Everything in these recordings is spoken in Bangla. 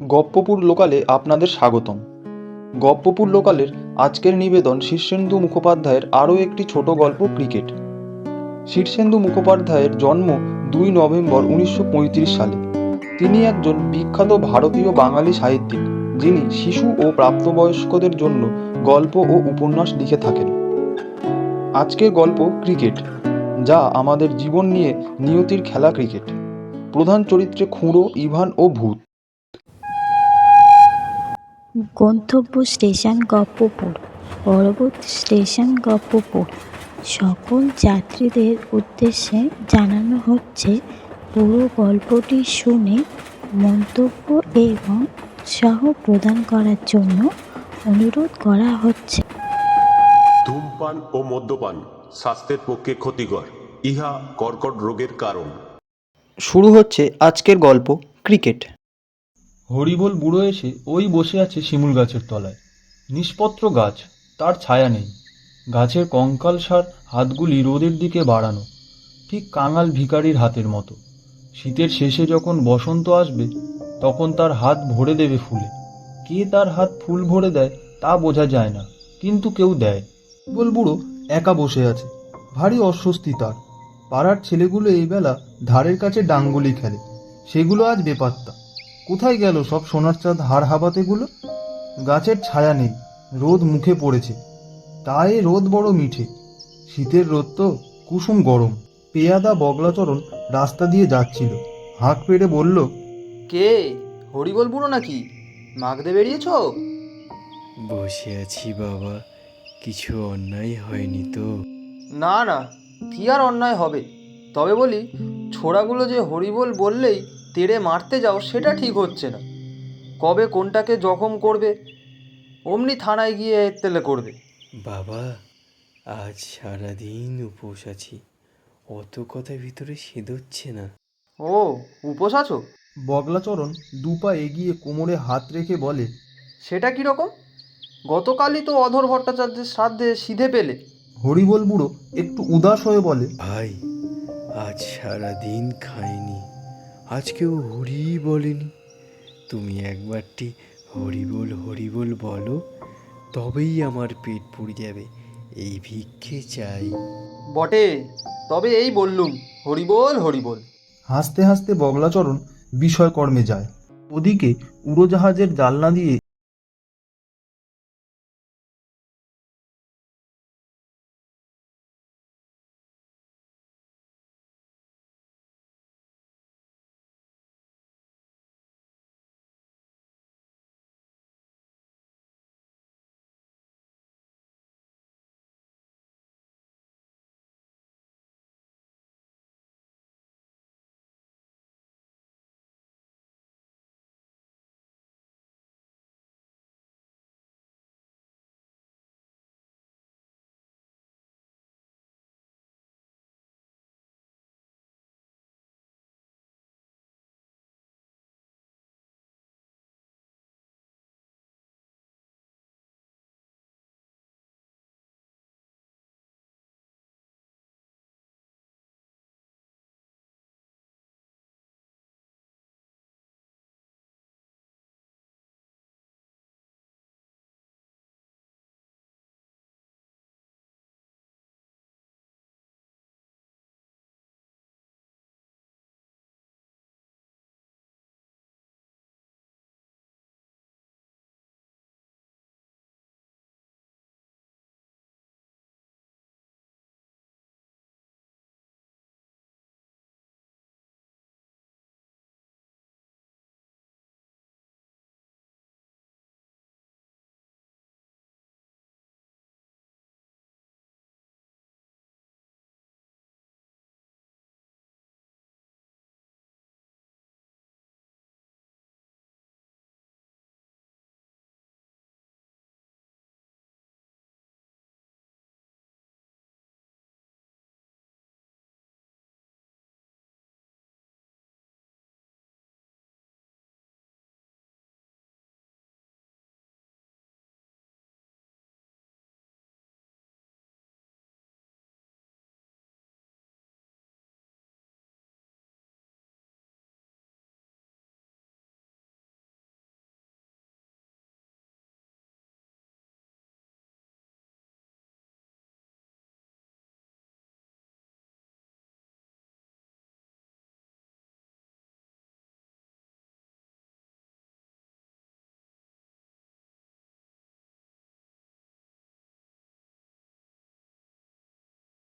গপ্পপুর লোকালে আপনাদের স্বাগতম। গপ্পপুর লোকালের আজকের নিবেদন শীর্ষেন্দু মুখোপাধ্যায়ের আরও একটি ছোট গল্প ক্রিকেট। শীর্ষেন্দু মুখোপাধ্যায়ের জন্ম 2 নভেম্বর 1935 সালে। তিনি একজন বিখ্যাত ভারতীয় বাঙালি সাহিত্যিক, যিনি শিশু ও প্রাপ্তবয়স্কদের জন্য গল্প ও উপন্যাস লিখে থাকেন। আজকের গল্প ক্রিকেট, যা আমাদের জীবন নিয়ে নিয়তির খেলা ক্রিকেট। প্রধান চরিত্রে খুঁড়ো, ইভান ও ভূত। গন্তব্য স্টেশন গপ্পপুর। পরবর্তী স্টেশন গপ্পপুর। সকল যাত্রীদের উদ্দেশ্যে জানানো হচ্ছে, পুরো গল্পটি শুনে মন্তব্য এবং উৎসাহ প্রদান করার জন্য অনুরোধ করা হচ্ছে। ধূমপান ও মদ্যপান স্বাস্থ্যের পক্ষে ক্ষতিকর। ইহা কর্কট রোগের কারণ। শুরু হচ্ছে আজকের গল্প ক্রিকেট। হরিবোল বুড়ো এসে ওই বসে আছে শিমুল গাছের তলায়। নিষ্পত্র গাছ, তার ছায়া নেই। গাছের কঙ্কালসার হাতগুলি রোদের দিকে বাড়ানো, ঠিক কাঙাল ভিখারির হাতের মতো। শীতের শেষে যখন বসন্ত আসবে, তখন তার হাত ভরে দেবে ফুলে। কে তার হাত ফুল ভরে দেয় তা বোঝা যায় না, কিন্তু কেউ দেয়। হরিবোল বুড়ো একা বসে আছে, ভারী অস্বস্তি তার। পাড়ার ছেলেগুলো এই বেলা ধারের কাছে ডাঙ্গুলি খেলে, সেগুলো আজ বেপাত্তা। কোথায় গেল সব সোনার চাঁদ হাড় হাবাতেগুলো? গাছের ছায়া নেই, রোদ মুখে পড়েছে। তাই রোদ বড় মিঠে। শীতের রোদ তো কুসুম গরম। পেয়াদা বগলাচরণ রাস্তা দিয়ে যাচ্ছিল, হাঁক পেড়ে বলল, কে? হরিবোল বুড়ো নাকি? মাগদে বেরিয়েছ? বসে আছি বাবা, কিছু অন্যায় হয়নি তো? না না, কি আর অন্যায় হবে। তবে বলি, ছোড়াগুলো যে হরিবোল বললেই তেড়ে মারতে যাও, সেটা ঠিক হচ্ছে না। কবে কোনটাকে জখম করবে, অমনি থানায় গিয়ে এত্তেলে করবে। বাবা, আজ সারাদিন উপোস আছি, অত কথা ভিতরে সেদোচ্ছে না। ও, উপোস আছো? বগলাচরণ দুপা এগিয়ে কোমরে হাত রেখে বলে, সেটা কীরকম? গতকালই তো অধর ভট্টাচার্যের শ্রাদ্ধে সিধে পেলে। হরিবোল বুড়ো একটু উদাস হয়ে বলে, ভাই, আজ সারাদিন খাইনি, আজকেও হরি বলেনি। তুমি একবারটি হরিবোল হরিবোল বলো, তবেই আমার পেট পুড়ে যাবে। এই ভিক্ষে চাই। বটে, তবে এই বললুম, হরিবোল হরিবোল। হাসতে হাসতে বগলাচরণ বিষয়কর্মে যায়। ওদিকে উড়োজাহাজের জানলা দিয়ে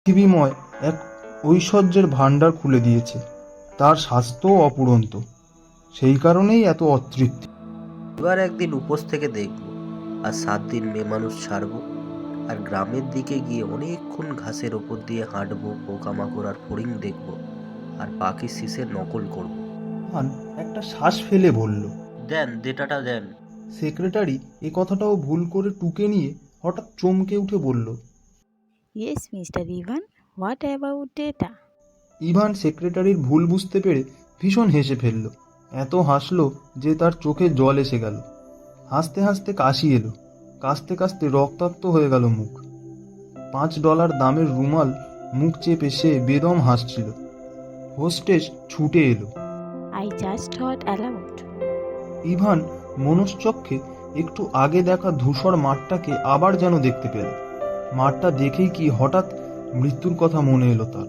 পৃথিবীময় এক ঐশ্বর্যের ভাণ্ডার খুলে দিয়েছে। তার স্বাস্থ্যও অপুরন্ত, সেই কারণেই এত অতৃপ্তি। এবার একদিন উপোস থেকে দেখব, আর 7 দিন মেয়ে মানুষ ছাড়বো, আর গ্রামের দিকে গিয়ে অনেকক্ষণ ঘাসের ওপর দিয়ে হাঁটবো, পোকামাকড় আর ফড়িং দেখবো, আর পাখির শিশের নকল করব। ইভান একটা শ্বাস ফেলে বলল। দেন ডেটাটা দেন। সেক্রেটারি এ কথাটাও ভুল করে টুকে নিয়ে হঠাৎ চমকে উঠে বলল, yes mister Evan, what about data? Evan সেক্রেটারির ভুল বুঝতে পেরে ভীষণ হেসে ফেলল। এত হাসলো যে তার চোখে জল এসে গেল। হাসতে হাসতে কাশি এলো, কাশতে কাশতে রক্তাক্ত হয়ে গেল মুখ। $5 দামের রুমাল মুখ চেপে সে বেদম হাসছিল। হোস্টেস ছুটে এলো। I just thought allowed. Evan মনশ্চক্ষে একটু আগে দেখা ধূসর মাঠটাকে আবার যেন দেখতে পেল। মাঠটা দেখেই কি হঠাৎ মৃত্যুর কথা মনে এলো তার।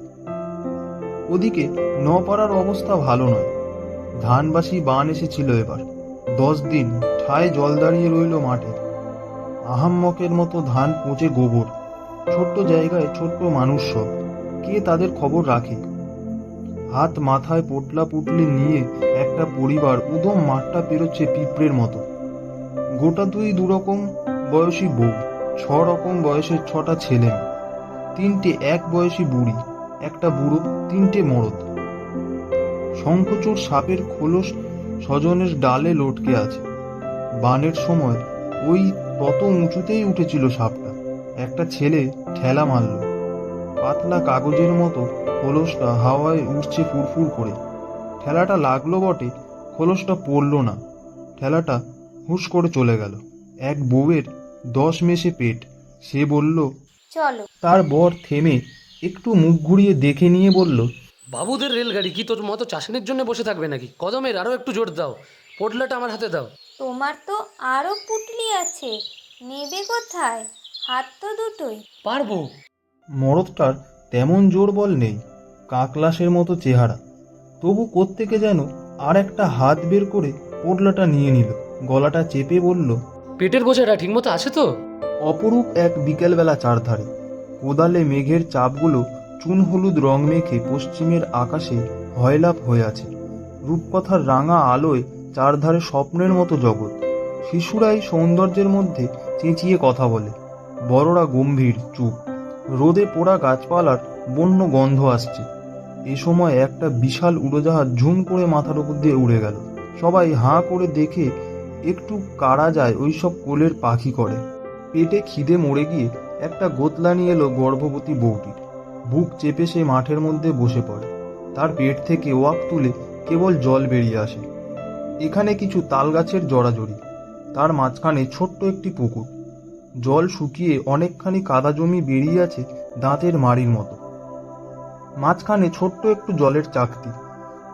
ওদিকে নপাড়ার অবস্থা ভালো নয়। ধানবাসী বান এসেছিল এবার। 10 দিন ঠায় জল দাঁড়িয়ে রইল মাঠে। আহাম্মকের মতো ধান পচে গোবর। ছোট্ট জায়গায় ছোট্ট মানুষ সব, কে তাদের খবর রাখে? হাত মাথায় পোটলা পুটলি নিয়ে একটা পরিবার উদম মাঠটা পেরোচ্ছে পিঁপড়ের মতো। গোটা দুরকম বয়সী বউ, 6 রকম বয়সের 6টা ছেলে, 3টে এক বয়সী বুড়ি, একটা বুড়ো, 3টে মরদ। শঙ্খচূড় সাপের খোলস সজনের ডালে লটকে আছে। বানের সময় ওই তত উঁচুতেই উঠেছিল সাপটা। একটা ছেলে ঠেলা মারল। পাতলা কাগজের মতো খোলসটা হাওয়ায় উড়ছে ফুরফুর করে। ঠেলাটা লাগলো বটে, খোলসটা পড়ল না। ঠেলাটা হুশ করে চলে গেল। এক বউয়ের 10 মেসে পেট। সে বলল, চলো। তার বর থেমে একটু মুখ ঘুরিয়ে দেখে নিয়ে বলল, বাবুদের রেলগাড়ি কি তোর মতো চাষানির জন্য বসে থাকবে নাকি? কদমের আরও একটু জোর দাও, পোটলাটা আমার হাতে দাও। তোমার তো আরও পুটলি আছে, নেবে কোথায়? হাত তো দুটোই। পারবো। মরদটার তেমন জোর বল নেই, কাকলাসের মতো চেহারা। তবু কোত্থেকে যেন আর একটা হাত বের করে পোটলাটা নিয়ে নিল। গলাটা চেপে বলল, পেটের বোঝাটা ঠিকমতো আছে তো? অপরূপ এক বিকেলবেলা চারধারে কোদালে মেঘের চাপগুলো চুন হলুদ রং মেখে পশ্চিমের আকাশে হয়লাপ হয়ে আছে। রূপকথার রাঙা আলোয় চারধারে স্বপ্নের মতো জগৎ। শিশুরাই সৌন্দর্যের মধ্যে চেঁচিয়ে কথা বলে, বড়রা গম্ভীর চুপ। রোদে পোড়া গাছপালার বন্য গন্ধ আসছে। এ সময় একটা বিশাল উড়োজাহাজ ঝুম করে মাথার উপর দিয়ে উড়ে গেল। সবাই হাঁ করে দেখে একটু কারা যায় ওইসব কোলের পাখি করে। পেটে খিদে মরে গিয়ে একটা গোতলানি এলো গর্ভবতী বউটি। বুক চেপে সে মাঠের মধ্যে বসে পড়ে। তার পেট থেকে ওয়াক তুলে কেবল জল বেরিয়ে আসে। এখানে কিছু তাল গাছের জড়াজড়ি, তার মাঝখানে ছোট্ট একটি পুকুর। জল শুকিয়ে অনেকখানি কাদা জমি বেরিয়ে আছে দাঁতের মাড়ির মতো। মাঝখানে ছোট্ট একটু জলের চাকতি।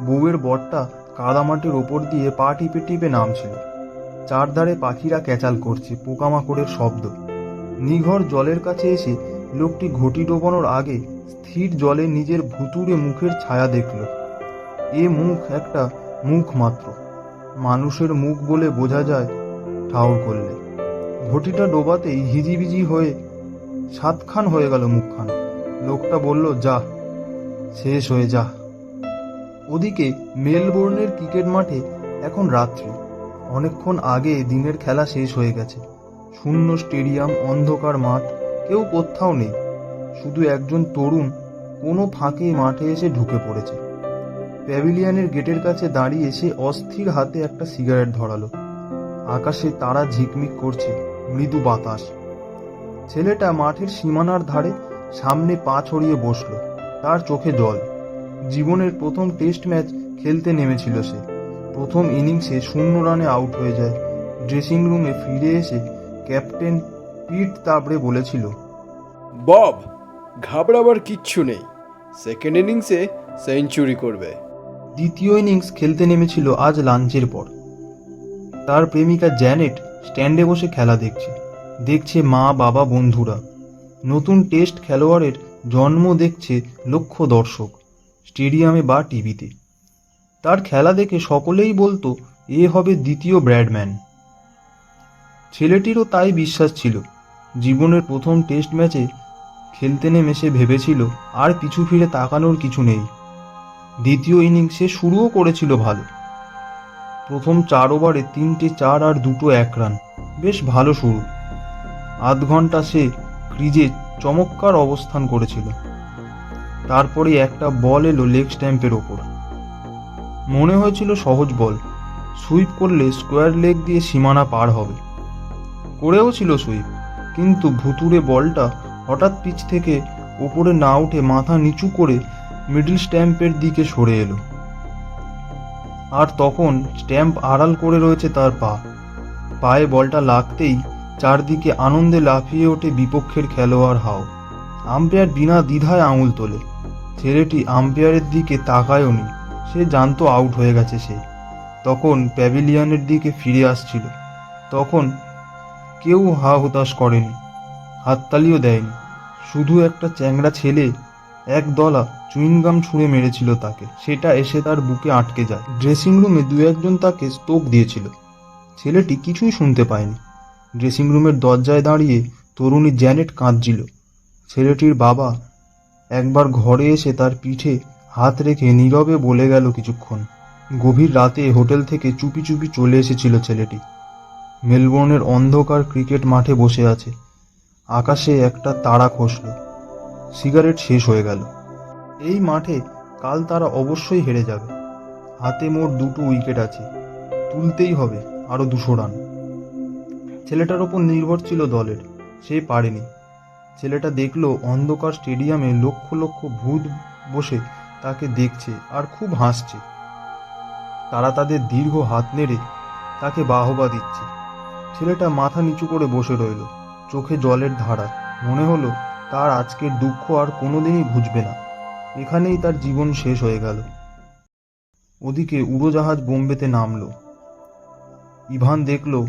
বউয়ের বরটা কাদামাটির ওপর দিয়ে পা টিপে টিপে নামছিল। চারধারে পাখিরা ক্যাচাল করছে, পোকামাকড়ের শব্দ। নিঘর জলের কাছে এসে লোকটি ঘটি ডোবানোর আগে স্থির জলে নিজের ভুতুড়ে মুখের ছায়া দেখল। এ মুখ একটা মুখ মাত্র, মানুষের মুখ বলে বোঝা যায় ঠাউর করলে। ঘটিটা ডোবাতেই হিজিবিজি হয়ে 7খান হয়ে গেল মুখখানা। লোকটা বলল, যা, শেষ হয়ে যা। ওদিকে মেলবোর্নের ক্রিকেট মাঠে এখন রাত্রি। অনেকক্ষণ আগে দিনের খেলা শেষ হয়ে গেছে। শূন্য স্টেডিয়াম, অন্ধকার মাঠ, কেউ কোথাও নেই। শুধু একজন তরুণ কোনো ফাঁকে মাঠে এসে ঢুকে পড়েছে। প্যাভিলিয়নের গেটের কাছে দাঁড়িয়ে সে অস্থির হাতে একটা সিগারেট ধরালো। আকাশে তারা ঝিকমিক করছে, মৃদু বাতাস। ছেলেটা মাঠের সীমানার ধারে সামনে পা ছড়িয়ে বসলো। তার চোখে জল। জীবনের প্রথম টেস্ট ম্যাচ খেলতে নেমেছিল সে। প্রথম ইনিংসে 0 রানে আউট হয়ে যায়। ড্রেসিং রুমে ফিরে এসে ক্যাপ্টেন পিট তাবড়ে বলেছিল, বব, ঘাবড়াবার কিচ্ছু নেই, সেকেন্ড ইনিংসে সেঞ্চুরি করবে। দ্বিতীয় ইনিংস খেলতে নেমেছিল আজ লাঞ্চের পর। তার প্রেমিকা জ্যানেট স্ট্যান্ডে বসে খেলা দেখছে মা বাবা বন্ধুরা। নতুন টেস্ট খেলোয়াড়ের জন্ম দেখছে লক্ষ দর্শক, স্টেডিয়ামে বা টিভিতে। তার খেলা দেখে সকলেই বলতো, এ হবে দ্বিতীয় ব্র্যাডম্যান। ছেলেটিরও তাই বিশ্বাস ছিল। জীবনের প্রথম টেস্ট ম্যাচে খেলতে নেমে সে ভেবেছিল আর পিছু ফিরে তাকানোর কিছু নেই। দ্বিতীয় ইনিংসে শুরুও করেছিল ভালো। প্রথম 4 ওভারে 3টে 4 আর 2টো 1 রান, বেশ ভালো শুরু। আধ ঘন্টা সে ক্রিজে চমৎকার অবস্থান করেছিল। তারপরে একটা বল এলো লেগ স্ট্যাম্পের ওপর। মনে হয়েছিল সহজ বল, সুইপ করলে স্কোয়ার লেগ দিয়ে সীমানা পার হবে। করেও ছিল সুইপ, কিন্তু ভুতুড়ে বলটা হঠাৎ পিচ থেকে ওপরে না উঠে মাথা নিচু করে মিডল স্ট্যাম্পের দিকে সরে এলো। আর তখন স্ট্যাম্প আড়াল করে রয়েছে তার পায়ে বলটা লাগতেই চারদিকে আনন্দে লাফিয়ে ওঠে বিপক্ষের খেলোয়াড় হাও। আম্পায়ার বিনা দ্বিধায় আঙুল তোলে। ছেলেটি আম্পায়ারের দিকে তাকায়ও নি, সে জানতো আউট হয়ে গেছে সে। তখন প্যাভিলিয়নের দিকে ফিরে আসছিল। তখন কেউ হা হুতাশ করেনি, হাততালিও দেয়নি। শুধু একটা চ্যাংড়া ছেলে এক দলা চুইংগাম ছুঁড়ে মেরেছিল তাকে, সেটা এসে তার বুকে আটকে যায়। ড্রেসিং রুমে 2-1 তাকে স্টোক দিয়েছিল। ছেলেটি কিছুই শুনতে পায়নি। ড্রেসিং রুমের দরজায় দাঁড়িয়ে তরুণী জ্যানেট কাঁদছিল। ছেলেটির বাবা একবার ঘরে এসে তার পিঠে হাত রেখে নীরবে বলে গেল কিছুক্ষণ। গভীর রাতে হোটেল থেকে চুপি চুপি চলে এসেছিল ছেলেটি। মেলবোর্নের অন্ধকার ক্রিকেট মাঠে বসে আছে। আকাশে একটা তারা খসল। সিগারেট শেষ হয়ে গেল। এই মাঠে কাল তারা অবশ্যই হেরে যাবে। হাতে মোট 2টো উইকেট আছে, তুলতেই হবে আরো 200 রান। ছেলেটার ওপর নির্ভর ছিল দলের, সে পারেনি। ছেলেটা দেখলো অন্ধকার স্টেডিয়ামে লক্ষ লক্ষ ভূত বসে তাকে দেখছে আর খুব হাসছে। তারা তাদের দীর্ঘ হাত নেড়ে তাকে বাহবা দিচ্ছে। ছেলেটা মাথা নিচু করে বসে রইল, চোখে জলের ধারা। মনে হলো তার আজকের দুঃখ আর কোনোদিনই ঘুচবে না, এখানেই তার জীবন শেষ হয়ে গেল। ওদিকে উড়োজাহাজ বোম্বেতে নামলো। ইভান দেখলো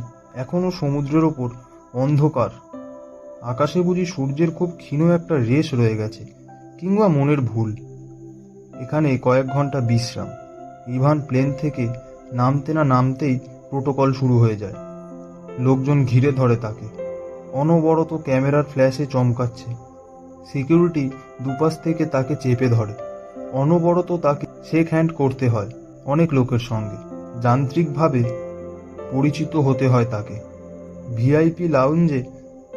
এখনো সমুদ্রের ওপর অন্ধকার। আকাশে বুঝি সূর্যের খুব ক্ষীণ একটা রেশ রয়ে গেছে, কিংবা মনের ভুল। এখানে কয়েক ঘন্টা বিশ্রাম। ইভান প্লেন থেকে নামতে না নামতেই প্রোটোকল শুরু হয়ে যায়। লোকজন ঘিরে ধরে তাকে, অনবরত ক্যামেরার ফ্ল্যাশে চমকাচ্ছে। সিকিউরিটি দুপাশ থেকে তাকে চেপে ধরে। অনবরত তাকে শেক হ্যান্ড করতে হয় অনেক লোকের সঙ্গে, যান্ত্রিকভাবে পরিচিত হতে হয় তাকে। ভিআইপি লাউঞ্জে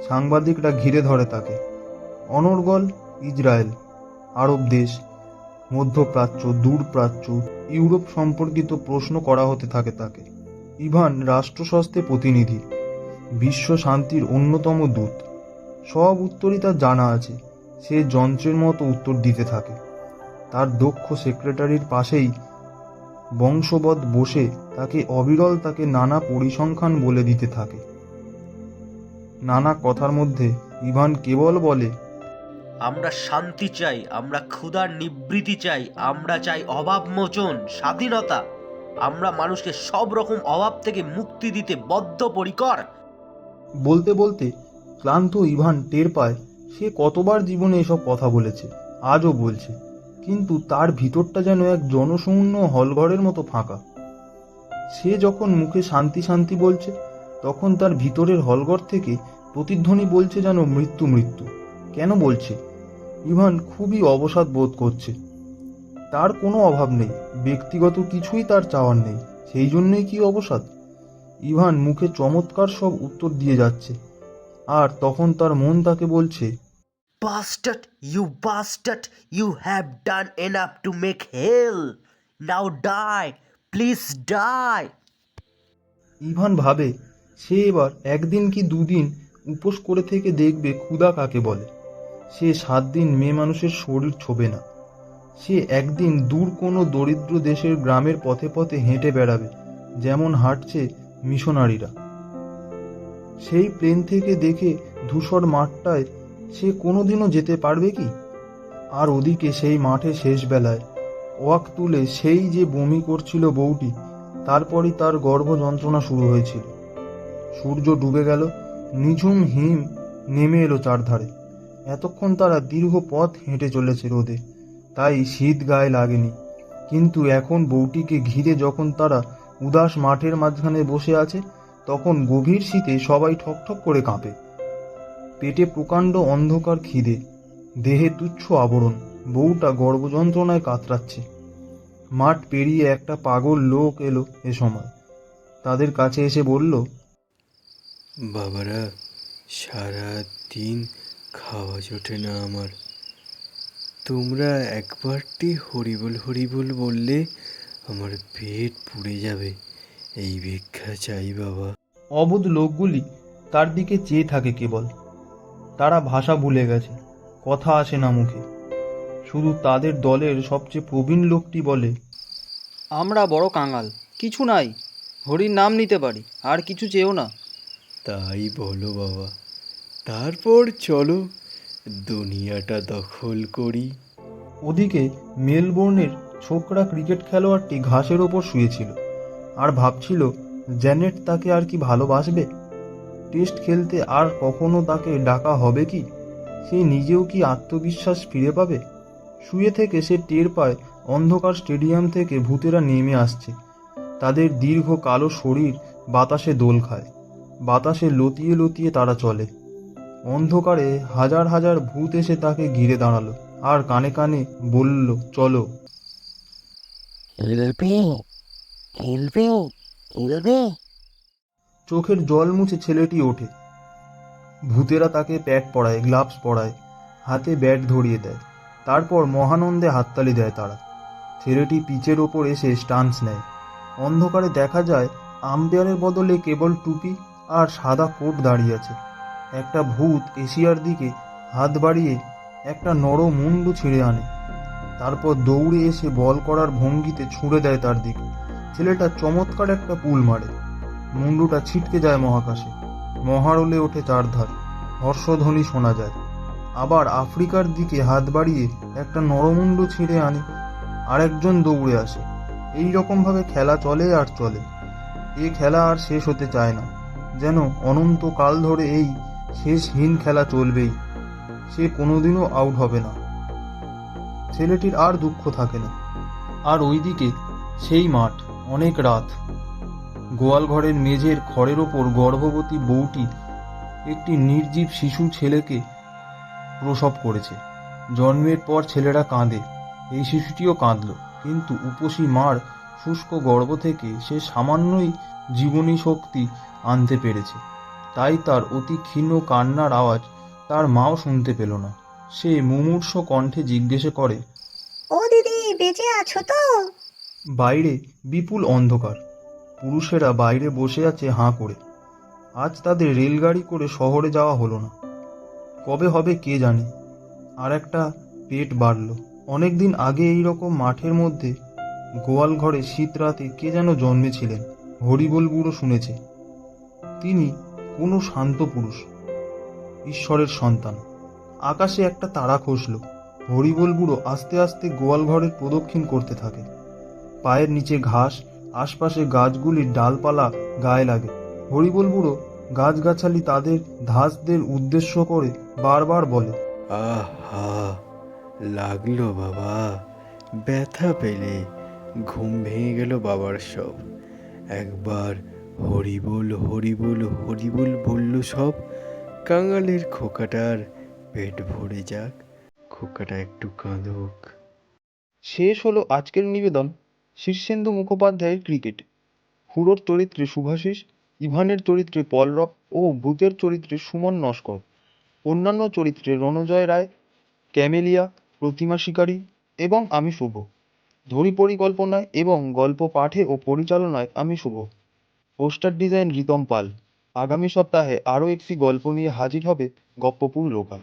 সাংবাদিকরা ঘিরে ধরে তাকে। অনর্গল ইসরায়েল, আরব দেশ, মধ্যপ্রাচ্য, দূরপ্রাচ্য, ইউরোপ সম্পর্কিত প্রশ্ন করা হতে থাকে তাকে। ইভান রাষ্ট্রস্বাস্থ্যে প্রতিনিধি, বিশ্ব শান্তির অন্যতম দূত। সব উত্তরই তার জানা আছে। সে যন্ত্রের মতো উত্তর দিতে থাকে। তার দক্ষ সেক্রেটারির পাশেই বংশবৎ বসে তাকে অবিরল তাকে নানা পরিসংখ্যান বলে দিতে থাকে। নানা কথার মধ্যে ইভান কেবল বলে, আমরা শান্তি চাই, আমরা ক্ষুধার নিবৃত্তি চাই, আমরা চাই অভাব মোচন, স্বাধীনতা। আমরা মানুষকে সব রকম অভাব থেকে মুক্তি দিতে বদ্ধপরিকর। বলতে বলতে ক্লান্ত ইভান টের পায় সে কতবার জীবনে এসব কথা বলেছে, আজও বলছে, কিন্তু তার ভিতরটা যেন এক জনশূন্য হলঘরের মতো ফাঁকা। সে যখন মুখে শান্তি শান্তি বলছে, তখন তার ভিতরের হলঘর থেকে প্রতিধ্বনি বলছে যেন মৃত্যু মৃত্যু। কেন বলছে? ইভান খুবই অবসাদ বোধ করছে। তার কোনো অভাব নেই, ব্যক্তিগত কিছুই তার চাওয়ার নেই, সেই জন্যই কি অবসাদ? ইভান মুখে চমৎকার সব উত্তর দিয়ে যাচ্ছে, আর তখন তার মন তাকে বলছে, Bastard, you have done enough to make hell. Now die, please die. ইভান ভাবে সে এবার 1 দিন কি 2 দিন উপোস করে থেকে দেখবে ক্ষুধা কাকে বলে। সে 7 দিন মেয়ে মানুষের শরীর ছোবে না। সে একদিন দূর কোনো দরিদ্র দেশের গ্রামের পথে পথে হেঁটে বেড়াবে, যেমন হাঁটছে মিশনারিরা। সেই প্লেন থেকে দেখে ধূসর মাঠটায় সে কোনোদিনও যেতে পারবে কি? আর ওদিকে সেই মাঠে শেষ বেলায় ওয়াক তুলে সেই যে বমি করছিল বউটি, তারপরই তার গর্ভ যন্ত্রণা শুরু হয়েছিল। সূর্য ডুবে গেল, নিঝুম হিম নেমে এলো চারধারে। এতক্ষণ তারা দীর্ঘ পথ হেঁটে চলেছে রোদে, তাই শীত গায়ে লাগেনি। কিন্তু এখন বউটিকে ঘিরে যখন তারা উদাস মাঠের মাঝখানে বসে আছে, তখন গভীর শীতে সবাই ঠকঠক করে কাঁপে। পেটে প্রকাণ্ড অন্ধকার খিদে, দেহে তুচ্ছ আবরণ, বউটা গর্ভযন্ত্রণায় কাতরাচ্ছে। মাঠ পেরিয়ে একটা পাগল লোক এলো এ সময়, তাদের কাছে এসে বলল, বাবারা, সারা দিন খাওয়া জোটে না আমার। তোমরা একবারটি হরিবল হরিবল বললে আমার পেট পুড়ে যাবে। এই ভিক্ষা চাই বাবা। অবুধ লোকগুলি তার দিকে চেয়ে থাকে কেবল। তারা ভাষা ভুলে গেছে, কথা আসে না মুখে। শুধু তাদের দলের সবচেয়ে প্রবীণ লোকটি বলে, আমরা বড় কাঙাল, কিছু নাই, হরির নাম নিতে পারি, আর কিছু চেয়েও না। তাই বলো বাবা, তারপর চলো দুনিয়াটা দখল করি। ওদিকে মেলবোর্নের ছোকরা ক্রিকেট খেলোয়াড়টি ঘাসের ওপর শুয়েছিল আর ভাবছিল জ্যানেট তাকে আর কি ভালোবাসবে। টেস্ট খেলতে আর কখনো তাকে ডাকা হবে কি? সে নিজেও কি আত্মবিশ্বাস ফিরে পাবে? শুয়ে থেকে সে টের পায় অন্ধকার স্টেডিয়াম থেকে ভূতেরা নেমে আসছে। তাদের দীর্ঘ কালো শরীর বাতাসে দোল খায়, বাতাসে লতিয়ে লতিয়ে তারা চলে। অন্ধকারে হাজার হাজার ভূত এসে তাকে ঘিরে দাঁড়ালো আর কানে কানে বলল, চলো। চোখের জল মুছে ছেলেটি ওঠে। ভূতেরা তাকে প্যাড পরায়, গ্লাভস পরায়, হাতে ব্যাট ধরিয়ে দেয়। তারপর মহানন্দে হাততালি দেয় তারা। ছেলেটি পিচের ওপর এসে স্টান্স নেয়। অন্ধকারে দেখা যায় আম্পায়ারের বদলে কেবল টুপি আর সাদা কোট দাঁড়িয়ে আছে। একটা ভূত এশিয়ার দিকে হাত বাড়িয়ে একটা নরম মুন্ডু ছিঁড়ে আনে, তারপর দৌড়ে এসে বল করার ভঙ্গিতে ছুঁড়ে দেয় তার দিকে। ছেলেটা চমৎকার একটা পুল মারে, মুন্ডুটা ছিটকে যায় মহাকাশে, মহারলে ওঠে চারধার, হর্ষধ্বনি শোনা যায়। আবার আফ্রিকার দিকে হাত বাড়িয়ে একটা নরমুন্ডু ছিঁড়ে আনে, আরেকজন দৌড়ে আসে। এই রকমভাবে খেলা চলে আর চলে। এ খেলা আর শেষ হতে চায় না, যেন অনন্তকাল ধরে এই শেষহীন খেলা চলবেই। সে কোনোদিনও আউট হবে না। ছেলেটির আর দুঃখ থাকে না। আর ওইদিকে সেই মাঠ, অনেক রাত। গোয়াল ঘরের মেঝের খড়ের ওপর গর্ভবতী বউটি একটি নির্জীব শিশু ছেলেকে প্রসব করেছে। জন্মের পর ছেলেরা কাঁদে, এই শিশুটিও কাঁদল, কিন্তু উপসী মার শুষ্ক গর্ভ থেকে সে সামান্যই জীবনী শক্তি আনতে পেরেছে। তাই তার অতি ক্ষীণ কান্নার আওয়াজ তার মাও শুনতে পেল না। সে মুমূর্ষ কণ্ঠে জিজ্ঞেস করে, ও দিদি, বেঁচে আছো তো? বাইরে বিপুল অন্ধকার। পুরুষেরা বাইরে বসে আছে হাঁ করে। আজ তাদের রেলগাড়ি করে শহরে যাওয়া হলো না। কবে হবে কে জানে। আর একটা পেট বাড়ল। অনেকদিন আগে এইরকম মাঠের মধ্যে গোয়াল ঘরে শীত রাতে কে যেন জন্মেছিলেন। হরিবোল বুড়ো শুনেছে তিনি কোনো শান্ত পুরুষ, ঈশ্বরের সন্তান। আকাশে একটা তারা খসল। হরিবোল বুড়ো আস্তে আস্তে গোয়াল ঘরের প্রদক্ষিণ করতে থাকে। পায়ের নিচে ঘাস, আশপাশে গাছগুলির ডালপালা গায়ে লাগে। হরিবোল বুড়ো গাছগাছালি তাদের ধাসদের উদ্দেশ্য করে বারবার বলে, আহা, লাগলো বাবা, ব্যথা পেলে। ঘুম ভেঙে গেল বাবার সব। একবার হরিবোল হরিবোল হরিবোল বলল সব। কাঙালের খোকাটার পেট ভরে যাক, খোকাটা একটু কাঁদুক। শেষ হলো আজকের নিবেদন শীর্ষেন্দু মুখোপাধ্যায়ের ক্রিকেট। হুড়োর চরিত্রে শুভাশিস, ইভানের চরিত্রে পলরব ও ভূতের চরিত্রে সুমন নস্কর। অন্যান্য চরিত্রে রণজয় রায়, ক্যামেলিয়া, প্রতিমা শিকারী এবং আমি শুভ। ধ্বনি পরিকল্পনায় এবং গল্প পাঠে ও পরিচালনায় আমি শুভ। পোস্টার ডিজাইন রিতম পাল। আগামী সপ্তাহে আরও একটি গল্প নিয়ে হাজির হবে গপ্পপুর লোকাল।